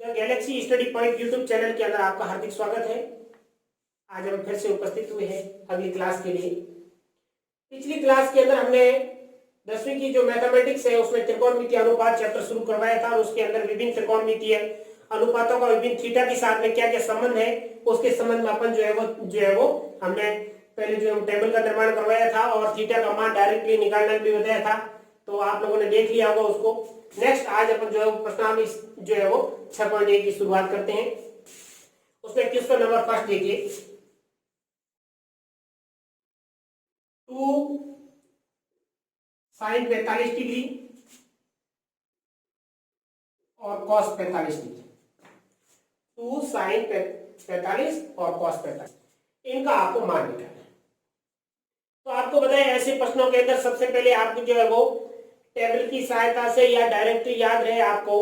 Galaxy study point YouTube channel के अंदर आपका हार्दिक स्वागत है। आज हम फिर से उपस्थित हुए हैं अगली क्लास के लिए। पिछली क्लास के अंदर हमने 10वीं की जो मैथमेटिक्स है उसमें त्रिकोणमितीय अनुपात चैप्टर शुरू करवाया था और उसके अंदर विभिन्न त्रिकोणमितीय अनुपातों का विभिन्न थीटा के साथ में क्या क्या संबंध है उसके संबंध में अपन जो है वो हमने पहले जो टेबल का निर्माण करवाया था और थीटा का मान डायरेक्टली निकालना भी बताया था, तो आप लोगों ने देख लिया होगा उसको। नेक्स्ट आज अपन जो है प्रश्नावली जो है वो 6.1 की शुरुआत करते हैं। उसमें क्वेश्चन नंबर फर्स्ट देखिए, 2 sin 45 डिग्री और cos 45 डिग्री, 2 sin 45 और cos 45 इनका आपको मान निकालना है। तो आपको बताया ऐसे प्रश्नों के अंदर सबसे पहले आपको जो है वो टेबल की सहायता से या डायरेक्टली याद रहे आपको,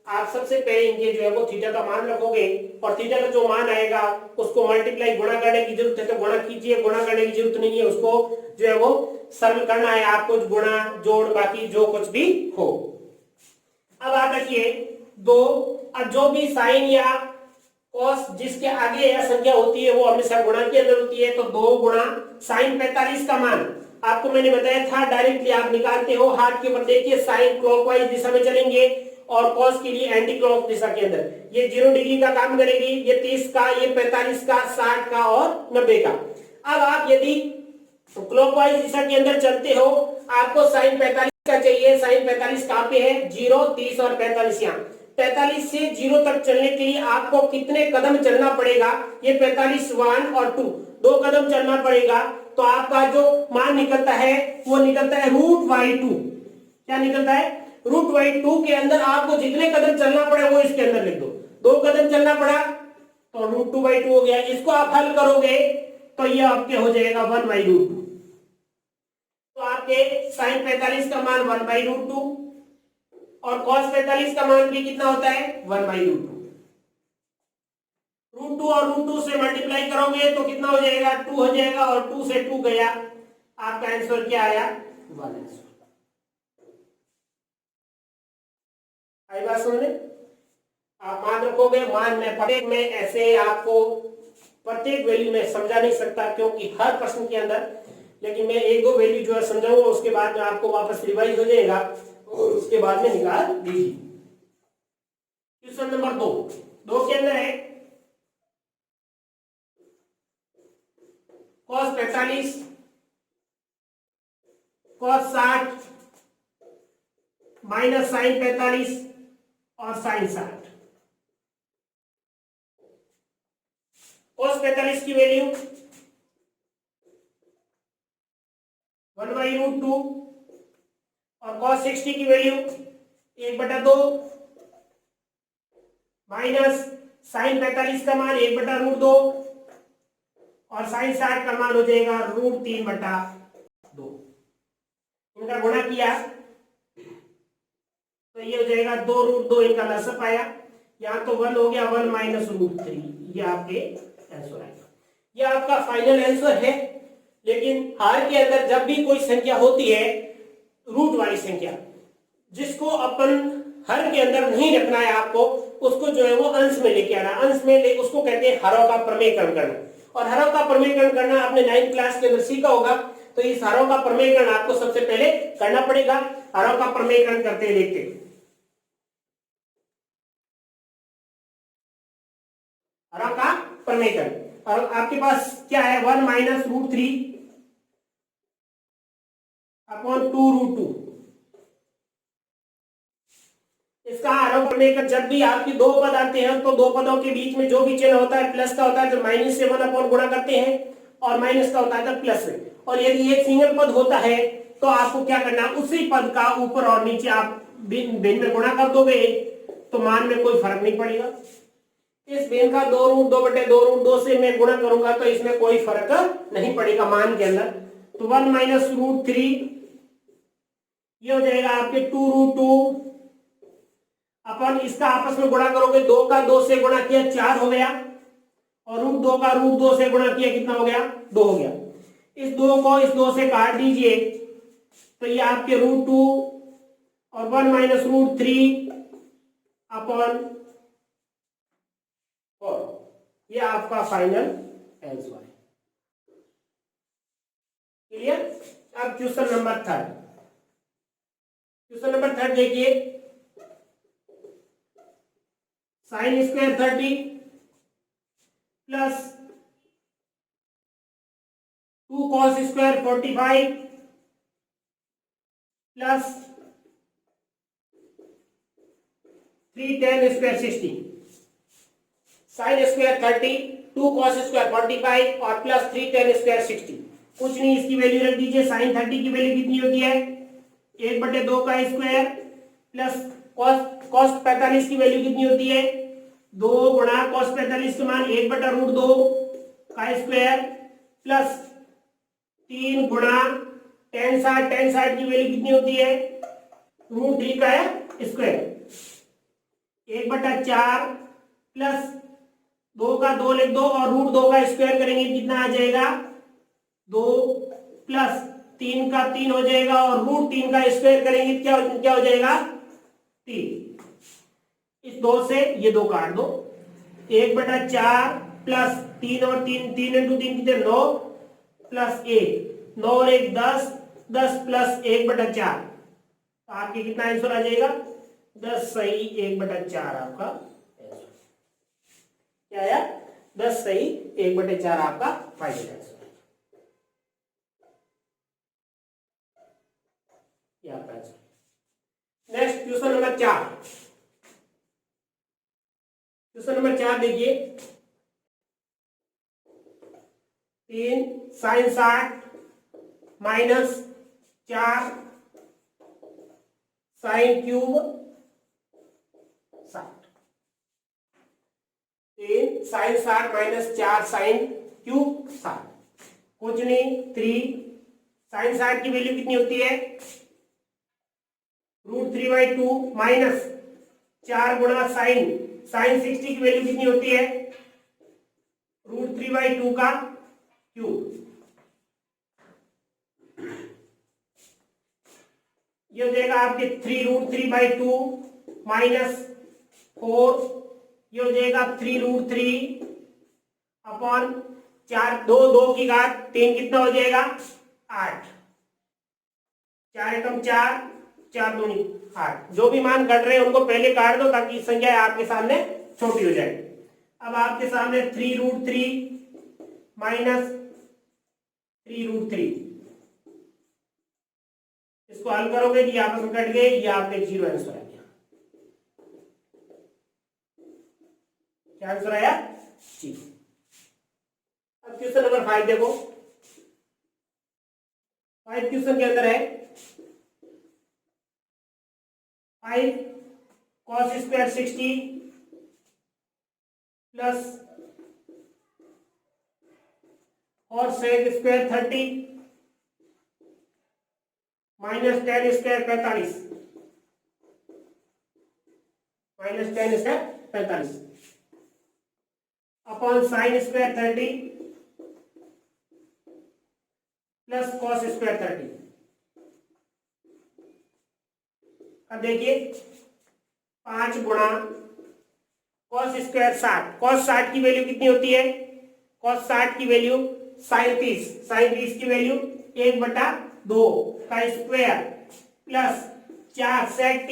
आप सबसे पहले इनके जो है वो थीटा का मान रखोगे और थीटा का जो मान आएगा उसको मल्टीप्लाई गुणा करने की जरूरत है तो गुणा कीजिए, गुणा करने की जरूरत नहीं है, उसको जो है वो सरल करना है आपको, गुणा जोड़ बाकी जो कुछ भी हो। अब आप रखिए 2, अब जो भी साइन या कॉस जिसके आगे या संख्या होती है वो हमेशा गुणा के अंदर होती है, तो 2 गुणा साइन 45 का मान आपको मैंने बताया था डायरेक्टली आप निकालते हो। हाथ के ऊपर देखिए साइन क्लॉकवाइज दिशा में चलेंगे और कॉस के लिए एंटी क्लॉक दिशा के अंदर, ये 0 डिग्री का काम करेगी, ये 30 का, ये 45 का, 60 का और 90 का। अब आप यदि क्लॉकवाइज दिशा के अंदर चलते हो आपको साइन 45 का चाहिए। साइन 45 कहां पे है? 0, 30 और 45 यहाँ। 45 से 0 तक चलने के लिए आपको कितने कदम चलना पड़ेगा? ये 45 1 और 2 कदम चलना पड़ेगा, तो आपका जो मान निकलता है वो निकलता है √/2। क्या निकलता है? √/2 के अंदर आपको जितने कदम चलना पड़े वो इसके अंदर लिख दो। 2 कदम चलना पड़ा तो √2/2 हो गया। इसको आप हल करोगे तो ये आपके हो जाएगा 1/√2। तो आपके साइन 45 का मान 1/√2 और cos 45 का मान भी कितना होता है? 1/√2। √2 और √2 से मल्टीप्लाई करोगे तो कितना हो जाएगा? 2 हो जाएगा और 2 से 2 गया, आपका आंसर क्या आया? 1 आंसर। आई बात समझे? आप मान रखोगे, मान में प्रत्येक में ऐसे आपको प्रत्येक वैल्यू में समझा नहीं सकता क्योंकि हर प्रश्न के अंदर, लेकिन मैं 1-2 वैल्यू जो है समझाऊंगा, उसके बाद में आपको वापस रिवाइज हो जाएगा और उसके बाद में निकाल दीजिए। क्वेश्चन नंबर 2 के अंदर है cos 45, cos 60 माइनस साइन 45 और साइन 60। cos 45 की वैल्यू 1/√2 और cos 60 की वैल्यू 1/2 माइनस साइन 45 का मान 1/√2 और साइन 60 का मान हो जाएगा √3/2। इनका गुणा किया तो ये हो जाएगा 2√2, इनका लसअप आया, यहाँ तो 1 हो गया, 1 माइनस √3, ये आपके आंसर आएगा। ये आपका फाइनल आंसर है। लेकिन हार के अंदर जब भी कोई संख्या होती है रूट वाली संख्या, जिसको अपन हर के अंदर नहीं रखना है आपको, उसको जो है वो अंश में लेके आना। अंश में ले उसको कहते हैं हरों का प्रमेयकरण करना। और हरों का प्रमेयकरण करना आपने 9th क्लास के अंदर सीखा होगा, तो इस हरों का प्रमेयकरण आपको सबसे पहले करना पड़ेगा। हरों का प्रमेयकरण करते देखते, हरों का प्रमेयकरण। और आपके पास क्या है? 1 माइनस √3 अपॉन 2√2। इसका आरोप करने का जब भी आपकी 2 पद आते हैं तो 2 पदों के बीच में जो भी चिन्ह होता है प्लस का होता है तो माइनस से 1 अपॉन गुणा करते हैं और माइनस का होता है तो प्लस से। और यदि एक सिंगल पद होता है तो आपको क्या करना है? उसी पद का ऊपर और नीचे आप भिन्न में गुणा कर दोगे तो मान में कोई फर्क नहीं पड़ेगा। इस भिन्न का 2√2/2√2 से मैं गुणा करूंगा तो इसमें कोई फर्क नहीं पड़ेगा मान के अंदर। तो 1 माइनस √3 ये हो जाएगा आपके 2√2 अपन इसका आपस में गुणा करोगे, 2 का 2 से गुणा किया 4 हो गया और √2 का √2 से गुणा किया कितना हो गया? 2 हो गया। इस 2 को इस 2 से काट दीजिए तो ये आपके √2 और 1 माइनस √3 अपॉन 4। ये आपका फाइनल आंसर है। क्लियर। अब क्वेश्चन नंबर 3। क्वेश्चन नंबर 3 देखिए, sign square 30 plus 2 cos square 45 plus 3 ten square 60। Sign square 30, 2 cos square 45 और प्लस 3 टेन स्क्वायर 60। कुछ नहीं, इसकी वैल्यू रख दीजिए। साइन 30 की वैल्यू कितनी होती है? 1/2 का स्क्वायर प्लस कॉस 45 की वैल्यू कितनी होती है? 2 गुणा कॉस 45 के मान 1/√2 का स्क्वायर प्लस 3 गुणा टेन 60 की वैल्यू कितनी होती है? √3 का स्क्वायर 1/4 प्लस 2 का 2 लिख दो और √2 का स्क्वायर करेंगे कितना आ जाएगा? 2 प्लस 3 का 3 हो जाएगा और √3 का स्क्वायर करेंगे क्या हो जाएगा? 3। इस 2 से ये 2 काट दो। 1/4 प्लस 3 और 3, 3 × 3 कितने? 9 प्लस 1, 9 और 1 10, 10 प्लस 1/4। तो आपके कितना आंसर आ जाएगा? 10 सही 1/4 आपका आंसर। क्या आया? 10 सही 1/4 आपका फाइनल आंसर। ये आपका answer. Next question number 4। Question number 4 देखिए, 3 sine 60 minus 4 sine cube 60। 3 sine 60 minus 4 sine cube 60। कुछ नहीं, 3 साइन 60 की वैल्यू कितनी होती है? √3/2 माइनस 4 गुणा साइन 60 की वैल्यू कितनी होती है? √3/2 का क्यूब। ये हो जाएगा आपके 3√3/2 माइनस 4। ये हो जाएगा 3√3 अपॉन 4, 2 की घात 3 कितना हो जाएगा? 8। 4 एकम 4, 4 दूनी 8। जो भी मान घट रहे हैं उनको पहले काट दो ताकि संख्या आपके सामने छोटी हो जाए। अब आपके सामने 3√3 माइनस 3√3, इसको हल करोगे कि आपस में कट गए, ये आपके 0 आंसर आ गया। क्या आंसर आया? जी। अब क्वेश्चन नंबर 5 देखो। 5 क्वेश्चन के अंदर है 5 cos स्क्वायर 60 प्लस और sec square 30 minus 10 square 45, minus 10 square 45 upon sine square 30 plus cos square 30। अब देखिए 5 गुणा कॉस स्क्वायर 60। कॉस 60 की वैल्यू कितनी होती है? कॉस 60 की वैल्यू साइन 30 की वैल्यू 1/2 का स्क्वायर प्लस 4 सेक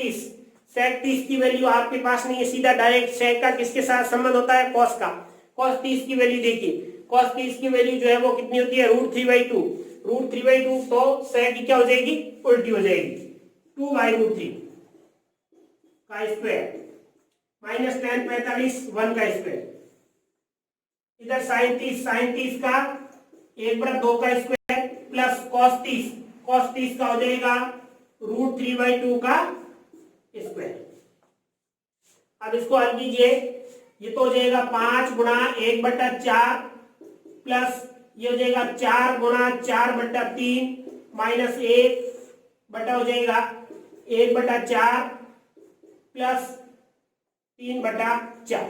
30 की वैल्यू आपके पास नहीं है, सीधा डायरेक्ट सेक का किसके साथ संबंध होता है? कॉस का। कॉस 30 की वैल्यू देखिए, कॉस 30 की वैल्यू जो है वो कितनी होती है? √3/2। √3/2 तो सेक की क्या हो जाएगी? उल्टी हो जाएगी, 2/√3 का स्क्वायर माइनस 10 45 1 का स्क्वायर। इधर साइन 30 का 1/2 का स्क्वायर प्लस कॉस 30 का हो जाएगा √3/2 का स्क्वायर। अब इसको हल कीजिए, ये तो हो जाएगा 5 गुणा 1/4 प्लस ये हो जाएगा 4 गुणा 4/3 माइनस 1 बटा हो जाएगा 1/4 प्लस 3/4।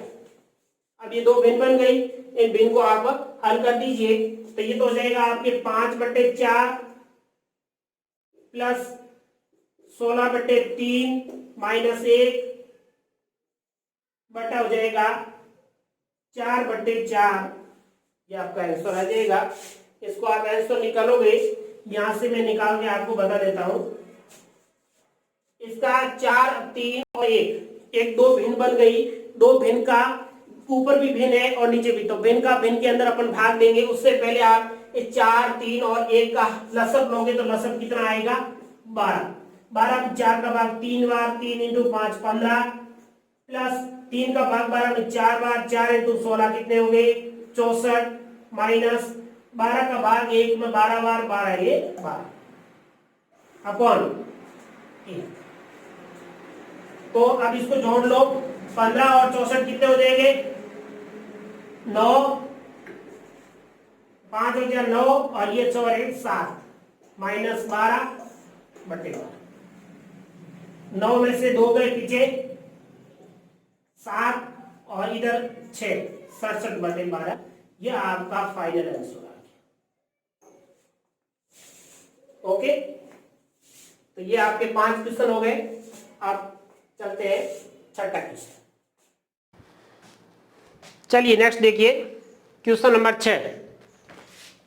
अब ये 2 भिन्न बन गई, इन भिन्न को आप हल कर दीजिए तो ये तो हो जाएगा आपके 5/4 प्लस 16/3 माइनस 1 बटा हो जाएगा 4/4 ये आपका आंसर आ जाएगा। इसको आप आंसर निकालोगे, यहां से मैं निकाल के आपको बता देता हूं। इसका 4, 3 और 1 दो भिन्न बन गई। दो भिन्न का ऊपर भी भिन्न है और नीचे भी, तो भिन्न का भिन्न के अंदर अपन भाग देंगे। उससे पहले आप 4, 3 और 1 का लसब लोगे तो लसब कितना आएगा? 12। 12 में 4 का भाग 3 बार, 3 इंटू 5 15, प्लस 3 का भाग 12 में 4 बार, 4 इंटू 16 कितने हो गए? 64, माइनस 12 का भाग 1 में 12 बार, 12 ये 12 अपॉन 1। तो अब इसको जोड़ लो, 15 और 64 कितने हो जाएंगे? 9, 5 हो गया 9 और ये 4 है 7, माइनस 12/12। 9 में से 2 गए पीछे, 7 और इधर 6, 67/12। ये आपका फाइनल आंसर आ गया। ओके, तो ये आपके 5 क्वेश्चन हो गए। आप चलते हैं छठा क्वेश्चन। चलिए नेक्स्ट देखिए question number 6।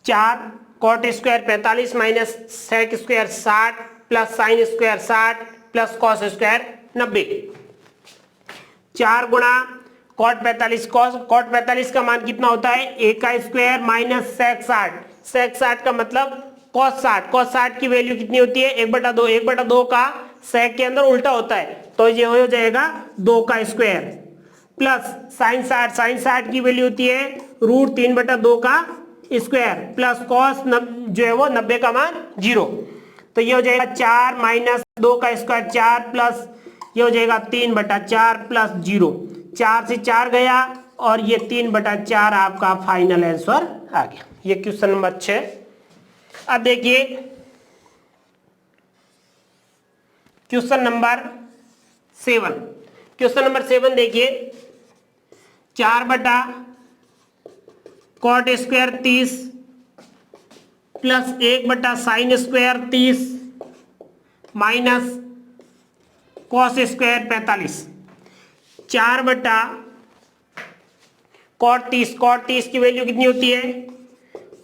4 cot square 45 minus sec square 60 plus sine square 60 plus cos square 90। 4 गुणा कॉट 45 कॉट 45 का मान कितना होता है? a का स्क्वायर माइनस सेक 60। सेक 60 का मतलब कॉस 60। कॉस 60 की वैल्यू कितनी होती है? 1/2। 1/2 का सेक के अंदर उल्टा होता है, तो ये हो जाएगा 2 का स्क्वायर, प्लस साइन 60। साइन 60 की वैल्यू होती है √3/2 का स्क्वायर, प्लस कॉस जो है वो 90 का मान 0। तो ये हो जाएगा 4 माइनस 2 का स्क्वायर 4, प्लस ये हो जाएगा 3/4 प्लस 0। 4 से 4 गया और ये 3/4 आपका फाइनल आंसर आ गया। ये क्वेश्चन नंबर 6। अब देखिए क्वेश्चन नंबर 7। क्वेश्चन नंबर 7 देखिए, 4 cot square 30 plus 1 sine square 30 minus cos square 45। 4 cot 30। Cot 30 की वैल्यू कितनी होती है?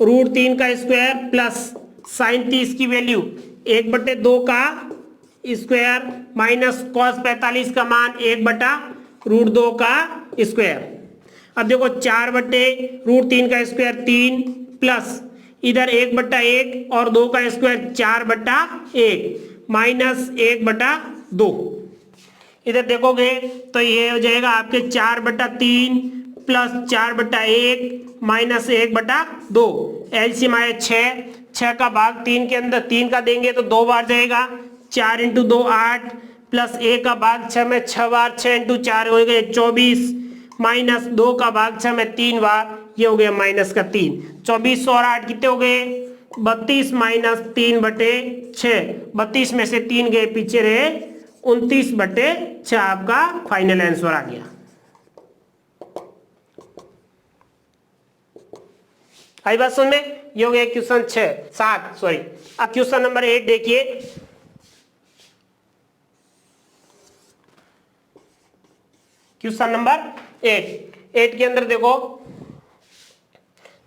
√3 का स्क्वायर प्लस साइन 30 की वैल्यू 1/2 का स्क्वायर माइनस कॉस 45 का मान 1/√2 का स्क्वायर। अब देखो 4/√3 का स्क्वायर 3 प्लस इधर 1/1 और 2 का स्क्वायर 4/1 माइनस 1/2। इधर देखोगे तो ये हो जाएगा आपके 4/3 प्लस 4/1 माइनस 1/2। एलसीएम आया 6। 6 का भाग 3 के अंदर 3 का देंगे तो 2 बार जाएगा, 4 इंटू 2 8, प्लस 1 का भाग 6 में 6 बार, 6 इंटू 4 हो गए 24, माइनस 2 का भाग 6 में 3 बार, ये हो गया माइनस का 3। 24 और 8 कितने हो गए? 32 माइनस 3/6। 32 में से 3 गए पीछे रहे, 29/6 आपका फाइनल आंसर आ गया। आई बात समझ में? ये हो गया क्वेश्चन 7 सॉरी। अब क्वेश्चन नंबर 8 देखिए। क्वेश्चन नंबर 8 के अंदर देखो,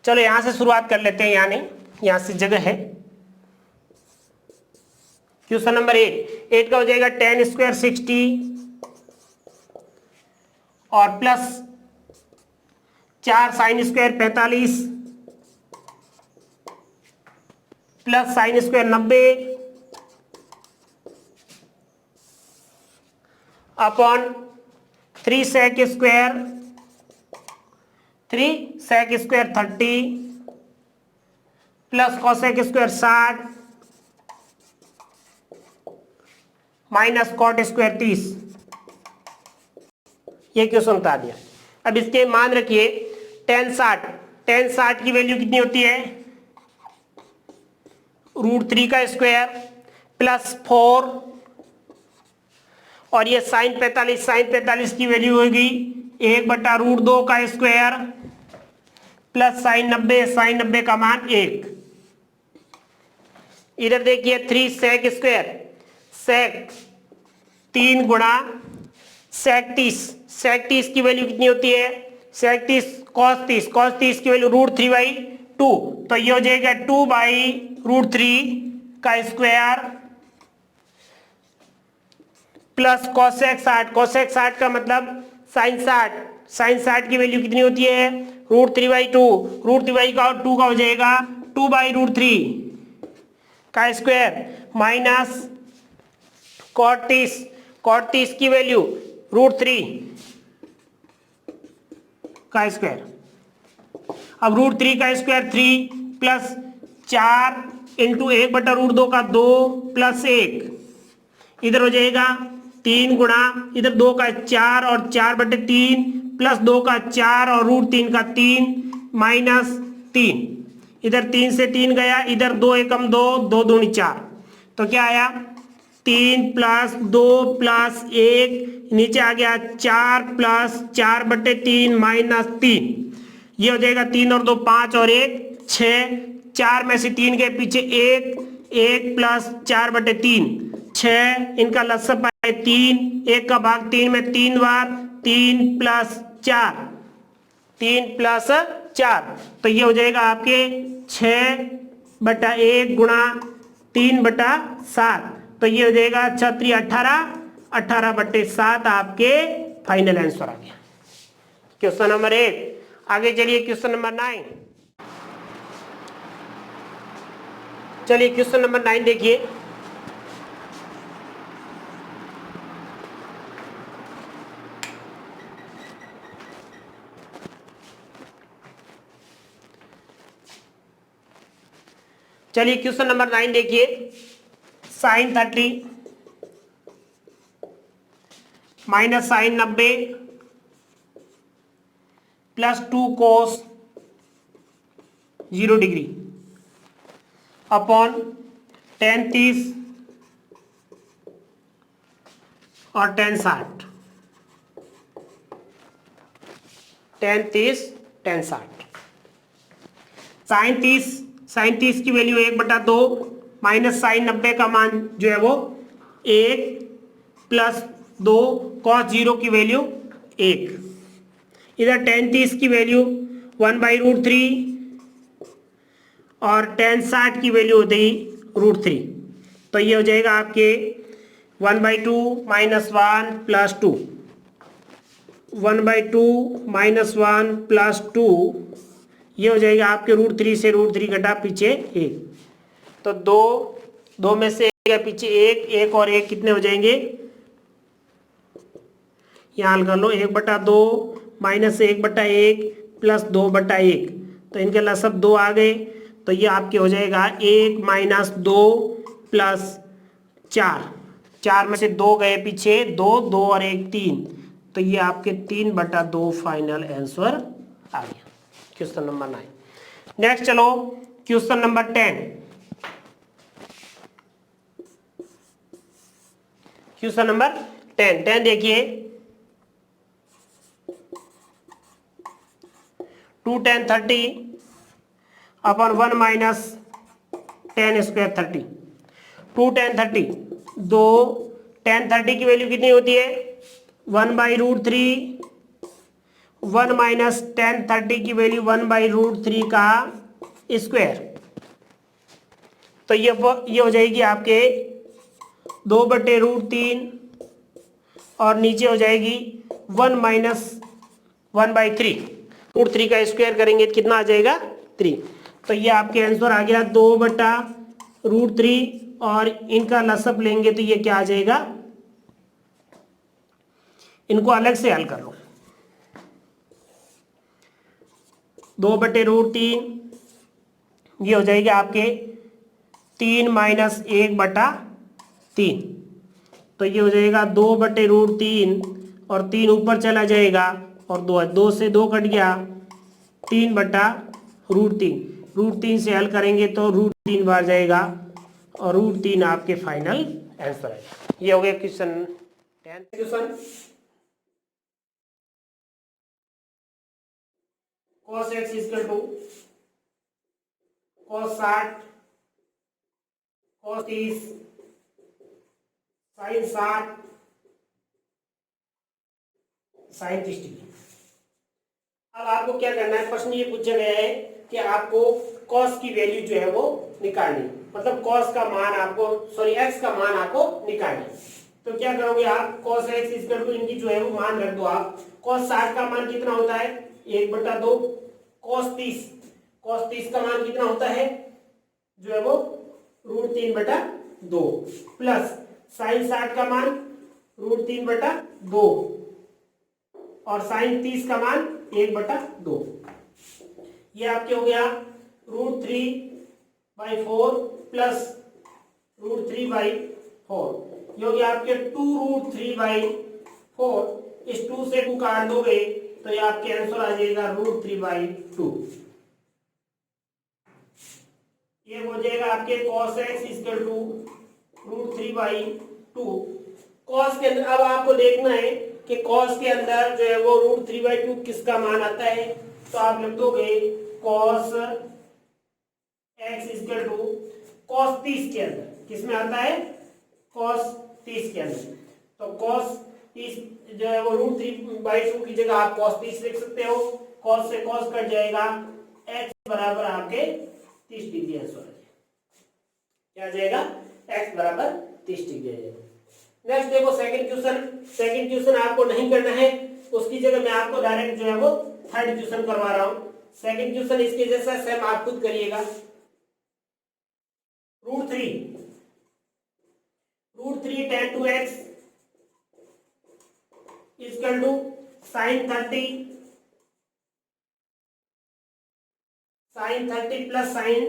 चलो यहां से शुरुआत कर लेते हैं, यहां नहीं, यहां से जगह है। क्वेश्चन नंबर 8 का हो जाएगा tan स्क्वायर 60 और plus 4 sine square 45 plus sine square 90 upon 3 sec square 30 plus cosec square 60 minus cot square 30। ये क्वेश्चन बता दिया। अब इसके मान रखिए tan 60 की वैल्यू कितनी होती है? √3 का स्क्वायर प्लस 4 और ये साइन 45 की वैल्यू होगी 1/√2 का स्क्वायर प्लस साइन 90 का मान 1। इधर देखिए 3 सेक स्क्वायर, सेक 3 गुणा सेक 30 की वैल्यू कितनी होती है? सेक 30 कॉस 30 की वैल्यू √3/2, तो ये हो जाएगा 2/√3 का स्क्वायर प्लस कोसेक 60 का मतलब साइन 60 की वैल्यू कितनी होती है √3/2, √3/2 का हो जाएगा 2/√3 का स्क्वायर माइनस कॉट 30 की वैल्यू √3 का स्क्वायर। अब √3 का स्क्वायर 3 प्लस 4 इंटू 1/√2 का 2 प्लस 1 इधर हो जाएगा 3 गुणा इधर 2 का 4 और 4/3 प्लस 2 का 4 और √3 का 3 माइनस 3 इधर 3 से 3 गया इधर 2 एकम 2 2 दूनी 4 तो क्या आया 3 प्लस 2 प्लस 1 नीचे आ गया 4 प्लस 4/3 माइनस 3 ये हो जाएगा 3 और 2 5 और 1 6 4 में से 3 के पीछे 1 प्लस 4/3 6 इनका लसअप है 3 1 का भाग 3 में 3 बार 3 प्लस 4 तो ये हो जाएगा आपके 6/1 गुणा 3/7 तो ये हो जाएगा 6 18/7 आपके फाइनल आंसर आ गया क्वेश्चन नंबर 1। आगे चलिए क्वेश्चन नंबर 9। चलिए क्वेश्चन नंबर 9 देखिए। चलिए क्वेश्चन नंबर 9 देखिए। साइन 30 माइनस साइन 90 प्लस 2 कोस 0 डिग्री अपॉन tan 30 और tan 60 साइन 30 की वैल्यू 1/2 माइनस साइन 90 का मान जो है वो 1 प्लस 2 cos 0 की वैल्यू 1 इधर tan 30 की वैल्यू 1/√3 और tan 60 की वैल्यू होती √3 तो ये हो जाएगा आपके 1/2 माइनस 1 प्लस 2 1/2 माइनस 1 प्लस 2 ये हो जाएगा आपके √3 से √3 घटा पीछे 1 तो 2 में से एक पीछे 1 और 1 कितने हो जाएंगे यहाँ हल कर लो 1/2 माइनस 1/1 प्लस 2/1 तो इनके लसअप 2 आ गए तो ये आपके हो जाएगा 1 माइनस 2 प्लस 4 में से 2 गए पीछे 2 और 1 3 तो ये आपके 3/2 फाइनल आंसर आ गया क्वेश्चन नंबर 9। नेक्स्ट चलो क्वेश्चन नंबर 10। क्वेश्चन नंबर 10 देखिए 2 tan 30 अपन 1 minus tan square 30 2 tan 30 2 tan 30 की वैल्यू कितनी होती है 1/√3 1 माइनस tan 30 की वैल्यू 1/√3 का स्क्वायर तो ये हो जाएगी आपके 2/√3 और नीचे हो जाएगी 1 माइनस 1/3 √3 का स्क्वायर करेंगे तो कितना आ जाएगा 3 तो ये आपके आंसर आ गया 2/√3 और इनका लसअप लेंगे तो ये क्या आ जाएगा इनको अलग से हल कर लो 2/√3 ये हो जाएगा आपके 3 माइनस 1/3 तो ये हो जाएगा 2/√3 और 3 ऊपर चला जाएगा और 2 से 2 कट गया 3/√3 से हल करेंगे तो √3 बार जाएगा और √3 आपके फाइनल आंसर है। ये हो गया question 10। Question cos x equal to cos 60 cos 30 sin 60 sin 30 degree. अब आपको क्या करना है, प्रश्न ये पूछा गया है कि आपको cos की वैल्यू जो है वो निकालनी, मतलब cos का मान आपको, सॉरी x का मान आपको निकालना। तो क्या करोगे आप, cos x इक्वल टू इनकी जो है वो मान रख दो आप। cos 60 का मान कितना होता है, 1/2। cos 30 का मान कितना होता है जो है वो √3/2 प्लस sin 60 का मान √3/2 और sin 30 का मान 1/2। ये आपके हो गया √3/4 प्लस √3/4, ये हो गया आपके 2√3/4। इस 2 से 2 काट दोगे तो ये आपके आंसर आ जाएगा √3/2। ये हो जाएगा आपके cos x equal to √3/2। cos के अंदर अब आपको देखना है कि cos के अंदर जो है वो √3/2 किसका मान आता है, तो आप लिख दोगे cos x equal to cos 30 के अंदर किसमें आता है, cos 30 के अंदर। तो cos 30 जो है वो √3/2 की जगह आप cos 30 लिख सकते हो। cos से cos कट जाएगा, x बराबर आपके 30 डिग्री आंसर आ जाएगा। क्या आ जाएगा, x बराबर 30 डिग्री आ जाएगा। नेक्स्ट देखो सेकंड क्वेश्चन आपको नहीं करना है, उसकी जगह मैं आपको डायरेक्ट जो है वो थर्ड क्वेश्चन करवा रहा हूं। सेकंड क्वेश्चन इसके जैसा सेम आप खुद करिएगा। √3 tan 2x equal to sin 30 plus sin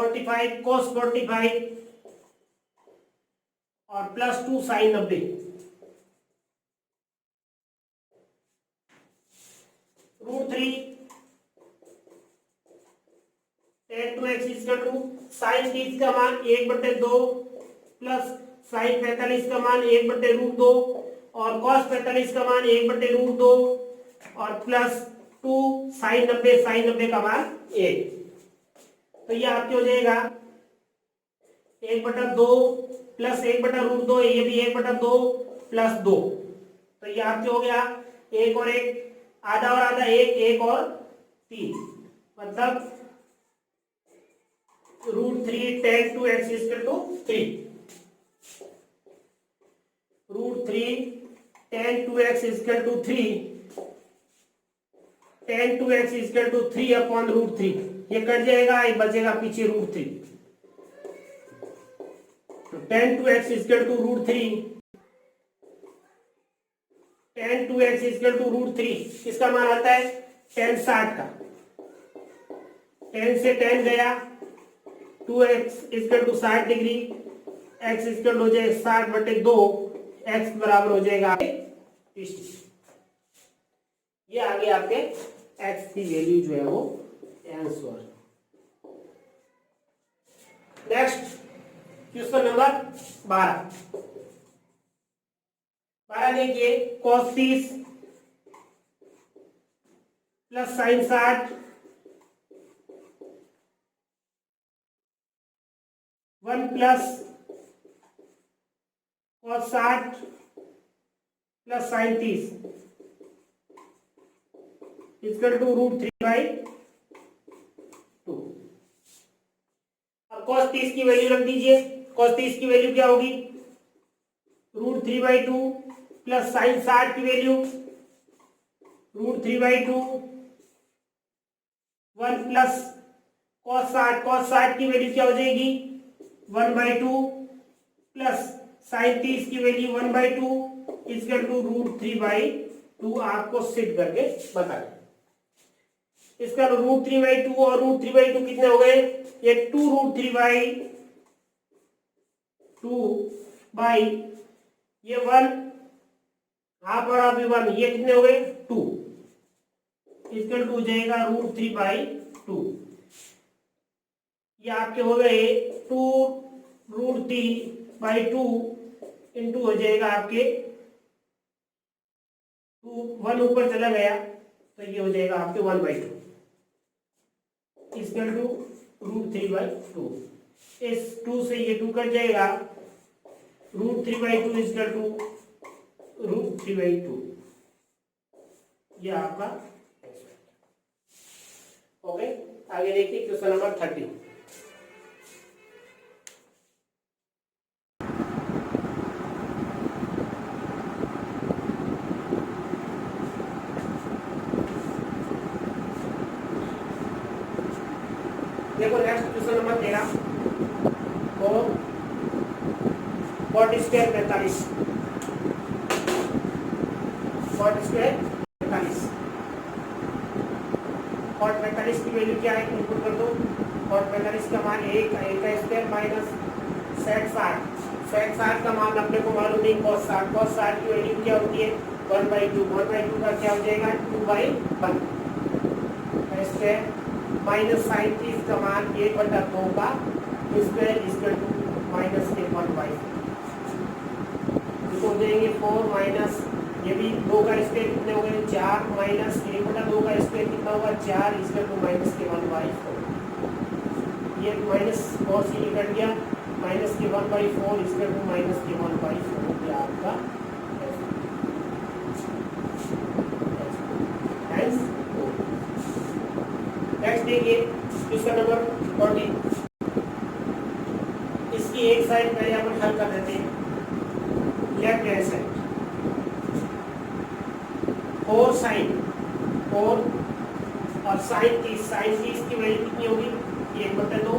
45 cos 45 और plus 2 sin 90। √3 tan 2x equal to sin 30 का मान 1/2 प्लस sin 45 का मान 1/√2 और cos 45 का मान 1/√2 और प्लस 2 sin 90 का मान 1। तो ये आपके हो जाएगा 1/2 प्लस 1/√2, ये भी 1/2 प्लस 2। तो ये आपके हो गया 1 और 1, आधा और आधा 1 और 3, मतलब √3 tan 2x equal to 3। √3 tan 2x equal to 3, tan 2x equal to 3/√3। ये कट जाएगा, ये बचेगा पीछे √3। तो tan 2x equal to √3, tan 2x equal to √3 किसका मान आता है, tan 60 का। tan से tan गया, 2x equal to 60 degree, x equal हो जाएगा 60/2, x बराबर हो जाएगा 30। ये आगे आपके x की वैल्यू जो है वो आंसर। नेक्स्ट क्वेश्चन नंबर 12 देखिए, cos 30 plus sin 60 1 plus cos 60 plus sin 30 equal to √3/2। अब cos 30 की वैल्यू रख दीजिए। cos 30 की वैल्यू क्या होगी, √3/2 प्लस sin 60 की वैल्यू √3/2 1 प्लस cos 60 की वैल्यू क्या हो जाएगी 1/2 प्लस sin 30 की वैल्यू 1/2 इक्वल टू √3/2। आपको सेट करके बताना। इसका √3/2 और √3/2 कितने हो गए, ये 2√3/2 बाई ये 1 हाफ और हाफ 1, ये कितने हो गए 2 इक्वल टू हो जाएगा √3/2। ये आपके हो गए 2√3/2 इंटू हो जाएगा आपके 1 ऊपर चला गया तो ये हो जाएगा आपके 1/2 इक्वल टू √3/2। इस 2 से ये 2 कट जाएगा √3/2 इक्वल टू √3/2, ये आपका ओके। आगे देखिए क्वेश्चन नंबर 30। देखो नेक्स्ट क्वेश्चन नंबर 13 और cot square 45, cot square 45, cot 45 की वैल्यू क्या है इनपुट कर दो। कॉट 45 का मान 1 का स्क्वायर माइनस सेक 60, सेक 60 का मान अपने को मालूम नहीं, cos 60, cos 60 की वैल्यू क्या होती है 1/2, 1/2 का क्या हो जाएगा 2/1 स्क्वायर माइनस साइन 30 का मान 1/2 का स्क्वायर इक्वल टू माइनस के 1/4, इसको देंगे 4 माइनस ये भी 2 का स्क्वायर कितने हो गए 4 माइनस 1/2 का स्क्वायर कितना होगा 4 इक्वल टू माइनस के 1/4, ये माइनस और सी निकल गया माइनस के 1/4 इक्वल टू माइनस के 1/4, ये आपका नेक्स्ट देखिए क्वेश्चन नंबर 40। इसकी एक साइड पहले अपन हल कर देते हैं। लेफ्ट हैंड साइड 4 साइन 4 और साइन 30 की वैल्यू कितनी होगी 1/2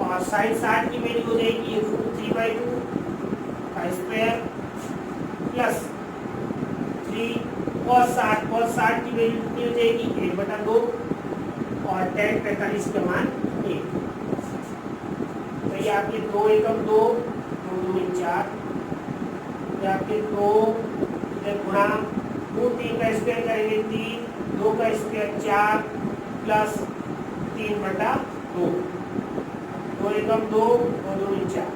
और साइन 60 की वैल्यू हो जाएगी √3/2 का स्क्वायर प्लस 3 cos 60 की वैल्यू कितनी हो जाएगी 1/2 और tan 45 का मान 1, तो ये आपके 2 एकम 2 2 4, ये आपके 2 इधर गुणा √3 का स्क्वायर करेंगे 3, 2 का स्क्वायर 4 प्लस 3/2, 2 एकम 2 2 4,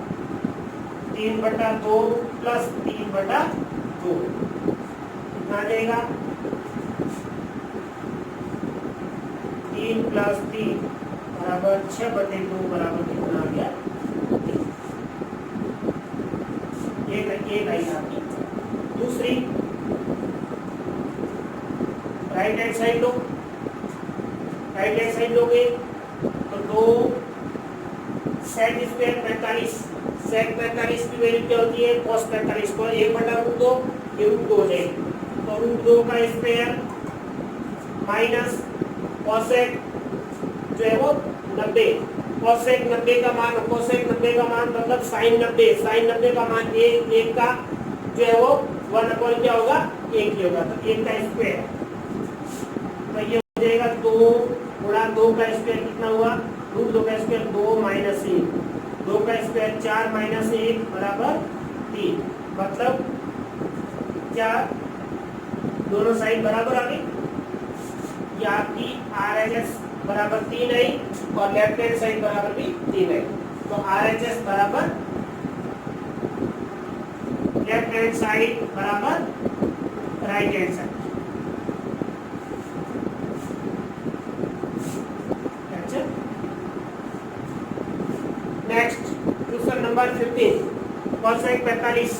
3/2 प्लस 3/2 कितना देगा 3 प्लस 3 बराबर 6/2 बराबर कितना आ गया एक आई आपकी। दूसरी राइट हैंड साइड लो, राइट हैंड साइड लोगे तो 2 सेक स्क्वायर 45, सेक 45 की वैल्यू क्या होती है cos 45 को 1/2 ये √2 हो जाएगी, तो √2 का स्क्वायर माइनस कोसेक जो है वो 90, कोसेक 90 का मान, कोसेक 90 का मान मतलब साइन 90, साइन 90 का मान 1 का जो है वो 1/, क्या होगा 1 ही होगा, तो 1 का स्क्वायर, तो ये हो जाएगा 2 गुणा 2 का स्क्वायर कितना हुआ √2 का स्क्वायर 2 माइनस 1, 2 का स्क्वायर 4 माइनस 1 बराबर 3, मतलब क्या दोनों साइड बराबर आ गई, ये आपकी RHS बराबर 3 आई और लेफ्ट हैंड साइड बराबर भी 3 आई, तो RHS बराबर लेफ्ट हैंड साइड बराबर राइट हैंड साइड। अच्छा next question number 15 cosec 45,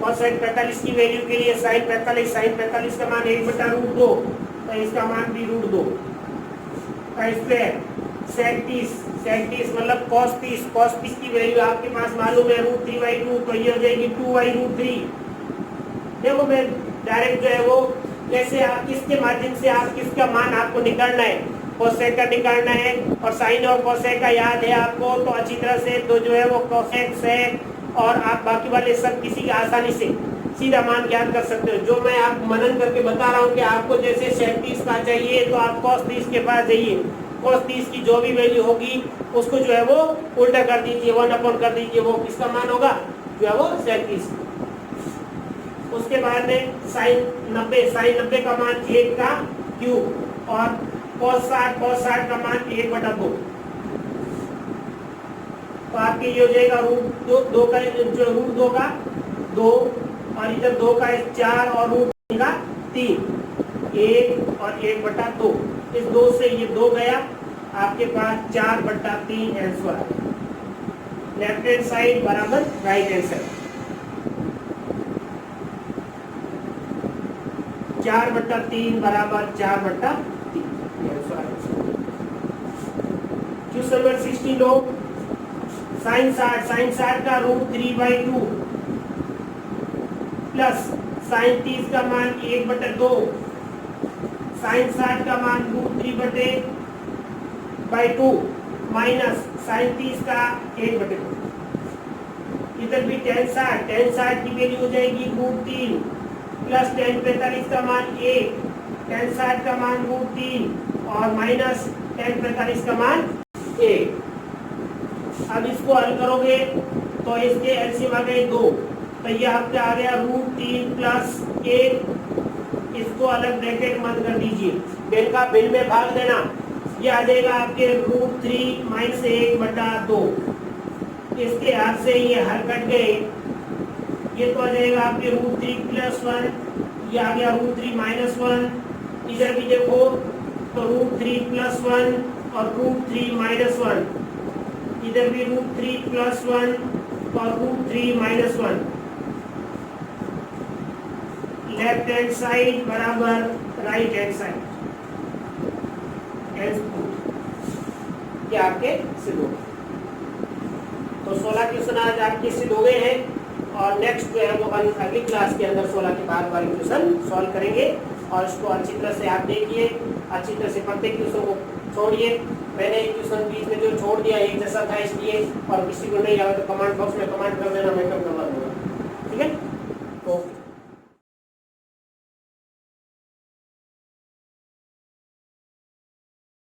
cosec 45 की वैल्यू के लिए sin 45 का मान 1/√2, तो इसका मान भी √2 का स्क्वायर sec 30 मतलब cos 30 की वैल्यू आपके पास मालूम है √3/2, तो ये हो जाएगी 2/√3। देखो मैं डायरेक्ट जो है वो कैसे आप किसके माध्यम से आप किसका मान आपको निकालना है, cosec का निकालना है और sin और cosec का याद है आपको तो अच्छी तरह से, तो जो है वो cosec sec और आप बाकी वाले सब किसी की आसानी से सीधा मान ज्ञात कर सकते हो। जो मैं आप मनन करके बता रहा हूँ कि आपको जैसे sec 30 का चाहिए तो आप cos 30 के पास जाइए, cos 30 की जो भी वैल्यू होगी उसको जो है वो उल्टा कर दीजिए, 1/, कर दीजिए, वो किसका मान होगा जो है वो sec 30। उसके बाद में sin 90 का मान 1 का क्यूब और cos 60 का मान 1/2, तो आपके ये हो जाएगा √2 का जो √2 का 2 और इधर 2 का 4 और √3 का 3, 1 और 1/2, इस 2 से ये 2 गया आपके पास 4/3 आंसर। लेफ्ट हैंड साइड बराबर राइट हैंड साइड। 4/3 बराबर 4/3। क्वेश्चन नंबर 16 लो। साइन 60 का √3/2 प्लस साइन 30 का मान 1/2, साइन 60 का मान √3/2 माइनस साइन 30 का 1/2। इधर भी tan 60 की वैल्यू हो जाएगी √3 प्लस tan 45 का मान 1, tan 60 का मान √3 और माइनस tan 45 का मान 1। अब इसको हल करोगे तो इसके एलसीएम आ गए 2, तो यह आपका आ गया √3 प्लस 1। इसको अलग ब्रैकेट बंद कर दीजिए, बिल का बिल में भाग देना। यह आ जाएगा आपके √3 माइनस 1/2। इसके हाथ से ये हल कट गए, ये तो आ जाएगा आपके √3 प्लस 1, ये आ गया √3 माइनस 1। इधर भी देखो तो √3 प्लस 1 और √3 माइनस 1, इधर भी √3 प्लस 1 और √3 माइनस 1। लेफ्ट हैंड साइड बराबर राइट हैंड साइड। ये आपके सिद्ध हो गए। तो 16 क्वेश्चन आज आपके सिद्ध हो गए हैं और नेक्स्ट जो है वो अगली क्लास के अंदर 16 के बाद वाले क्वेश्चन सॉल्व करेंगे। और इसको अच्छी तरह से आप देखिए, अच्छी तरह से प्रत्येक क्वेश्चन को छोड़िए। मैंने एक क्वेश्चन बीच में जो छोड़ दिया एक जैसा था इसलिए, और किसी को नहीं आया तो कमेंट बॉक्स में कमेंट कर देना, मैं कर दूंगा।